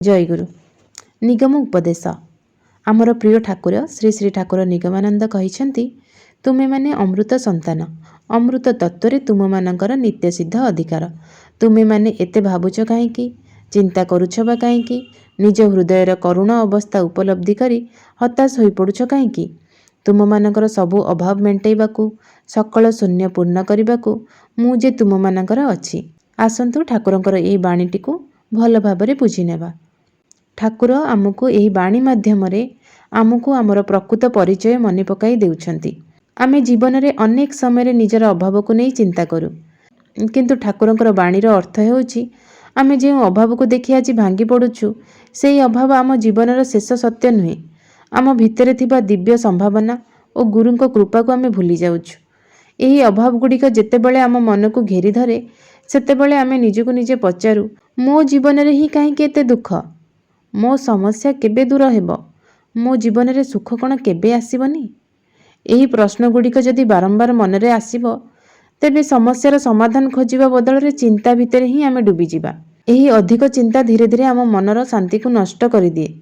जयगुरु। निगम उपदेश। आमर प्रिय ठाकुर श्री श्री ठाकुर निगमानंद कहिछंती, तुमे माने अमृत संतान, अमृत तत्व तुम मानकर नित्य सिद्ध अधिकार। तुमे माने एते भावुच कहीं, चिंता करुछ बा कहीं, निज हृदयर करुण अवस्था उपलब्धि करी हताश हो पड़ुछ कहीं। तुम मानकर सबु अभाव मेंटेइबाकू, सकल शून्य पूर्ण करने मुझे तुम मानकर अच्छी। आसंतु ठाकुरंकर एही बाणीटीकू भल भाबरे बुझी नेबा। ठाकुर आमको यही बाणी माध्यम आमको आमर प्रकृत परिचय मन पकाई देउछंती। आमे जीवन में अनेक समय निजर अभाव को नहीं चिंता करूँ, किंतु ठाकुरंकर बाणीर अर्थ होउछि आमे जो अभाव को देखि आज भांगी पड़ुछु, से अभाव आम जीवनर शेष सत्य नुहे। आम भितर थिबा दिव्य संभावना और गुरुंक कृपा को आमे भूली जाउछु। एही अभाव गुड़िक जेतेबेले आम मन को घेरी धरे, सेतेबेले आमे निजको निजे पचारू, मो जीवन में ही कहीं एते दुख, मो समस्या केबे दूर हेब, मो जीवन में सुख कण केबे आसीबनी। एही प्रश्न गुड़िक जदि बारंबार मनरे आसीबो, तेबे समस्यार समाधान खोजिबा बदल रे चिंता भितर ही आमे डूबी जिबा। एही अधिक चिंता धीरे धीरे आम मनर शांति को नष्ट कर दिए।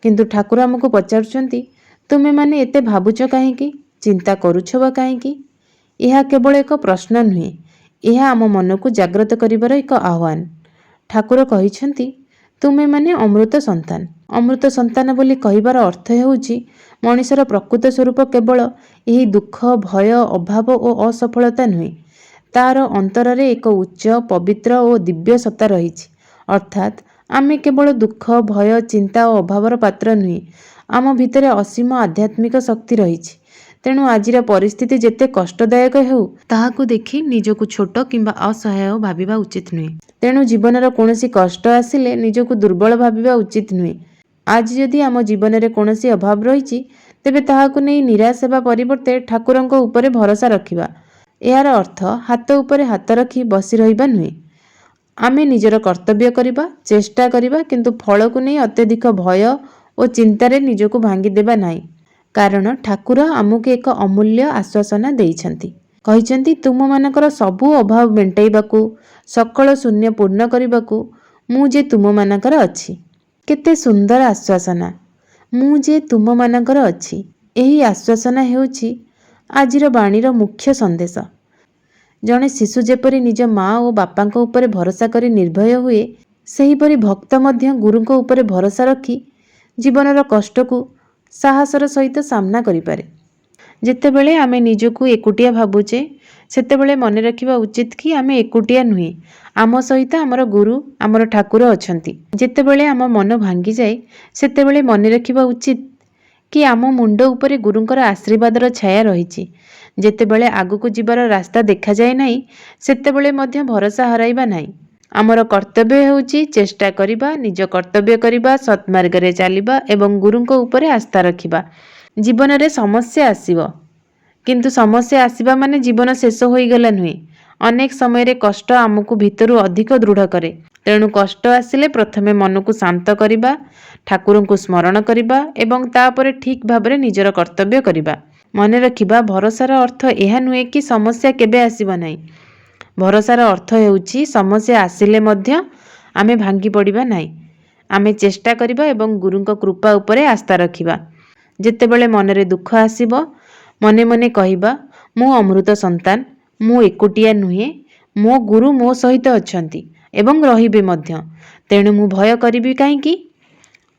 किंतु ठाकुर आमको पचारुछंती, तुमे माने एते भाबुच कहीं, चिंता करुछ बा कहीं। यह केवल एक प्रश्न नुहे, यह आम मन को जागृत करिबार एक आह्वान। ठाकुर कहिछंती, तुमे माने अमृत संतान। अमृत संतान बोली कहिबार अर्थ हेउछि मनुष्यर प्रकृत स्वरूप केवल यही दुख, भय, अभाव और असफलता नुहे। तार अंतर रे एक उच्च, पवित्र और दिव्य सत्ता रहिछि। अर्थात आमे केवल दुख, भय, चिंता और अभावर पात्र नुहे। आम भितर असीम आध्यात्मिक शक्ति रहिछि। तेणु आजिर परिस्थिति जेते कष्टदायक हेउ, ताहाकु देखि निजको छोट किंबा असहाय भाबिबा उचित नुहे। तेणु जीवनर कोनोसी कष्ट आसिले निजको दुर्बल भाबिबा उचित नुहे। आज जदि आम जीवन में कोनोसी अभाव रहिछि, तेबे ताहाकु नै निराश हेबा परिवर्ते ठाकुरंक उपरे भरोसा रखिबा। यार अर्थ हाथ उपरे हाथ रखी बसी रहिबा नुहे। आमे निजर कर्तव्य करिबा, चेष्टा करिबा, किंतु फल को नै अत्यधिक भय और चिंतारे निजको भांगी देबा नाही। कारण ठाकुर आमको एक अमूल्य आश्वासना देइछंती। कहिछंती, तुम मानकर सबु अभाव मेंटेइबाकू, सकल शून्य पूर्ण करने मुझे तुम मानकर अच्छी। केते सुंदर आश्वासना, मुझे तुम मानकर अच्छी। यही आश्वासना हेउछि आजिर बाणीर मुख्य संदेश। जड़े शिशु जेपरी निज माँ और बापांको उपरे भरोसा करी निर्भय हुए, सेहीपरि भक्त मध्य गुरुंको उपरे भरोसा रखी जीवनर कष्ट को साहसर सहित सामना करिपारे। जेतेबेले आमे निजको एकुटिया भाबुचे, सेतेबेले मने रखिबा उचित कि आमे एकुटिया नुहे। आम सहित आमर गुरु, आमर ठाकुर अछंती। जेतेबेले आम मन भांगी जाए, सेतेबेले मने रखिबा उचित कि आम मुंड उपरे गुरुंकर आशीर्वादर छाया रहिछि। जेतेबेले आगुको जिबार रास्ता देखा जाए नाही, सेतेबेले मध्य भरोसा हराइबा नाही। आमर कर्तव्य हेउछि चेष्टा करिबा, निज कर्तव्य करिबा, सत्मार्ग रे चलिबा एवं गुरुंको उपरे आस्था रखिबा। जीवन रे समस्या आसीबो, किंतु समस्या आसीबा माने जीवन शेष होई गला नुहे। अनेक समय रे कष्ट आमको भितरु अधिक दृढ़ करे। तेणु कष्ट आसिले प्रथमे मन को शांत करिबा, ठाकुरं को स्मरण करिबा एवं तापरे ठीक भाबरे निजर कर्तव्य करिबा। मने रखिबा, भरोसार अर्थ एहा नुहे कि समस्या केबे आसीबा नाही। भरोसार अर्थ हेउछि समस्या आसिले मध्य आमे भांगी पड़िबा नाही। आमे चेष्टा करिबा एवं गुरुंक कृपा उपरे आस्था रखिबा। जेतेबेले मनरे दुख आसीबो, मने मने कहिबा, मु अमृत संतान, मु एकुटिया नुहे, मो गुरु मो सहित अछंती एवं रहिबे मध्य। तेणु मु भय करिबी काहींकी,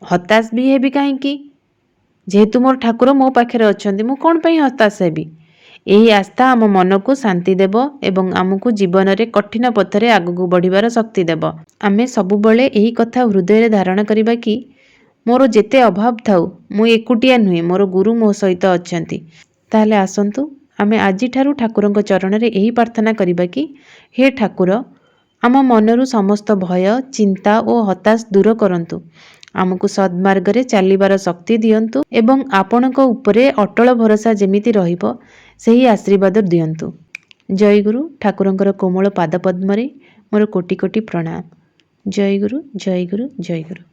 हताश भी हेबी काहींकी। जेहेतु मोर ठाकुर मो पाखरे अछंती, मु कोन पई हताश हेबी। यही आस्था आम मन को शांति देव एवं आमको जीवन में कठिन पथरे आगू बढ़िबार शक्ति देव। आमे सबुबले यही कथा हृदय धारण करिबा कि मोर जेते अभाव थाउ, मु एकुटिया नुहे, मोर गुरु मो सहित अछंती। ताहले आसंतु आमे आजि ठारू ठाकुरंक चरण रे यही प्रार्थना करिबा कि हे ठाकुर, आम मनरु समस्त भय, चिंता और हताश दूर करंतु। आमको सद्मार्ग रे चलिबार शक्ति दियंतु एवं आपणक उपरे अटल भरोसा जेमिति रहिबो सेही आशीर्वाद दियंतु। जय गुरु। ठाकुरंकर कोमल पाद पद्मरे मोर कोटि कोटि प्रणाम। जय गुरु, जय गुरु, जय गुरु।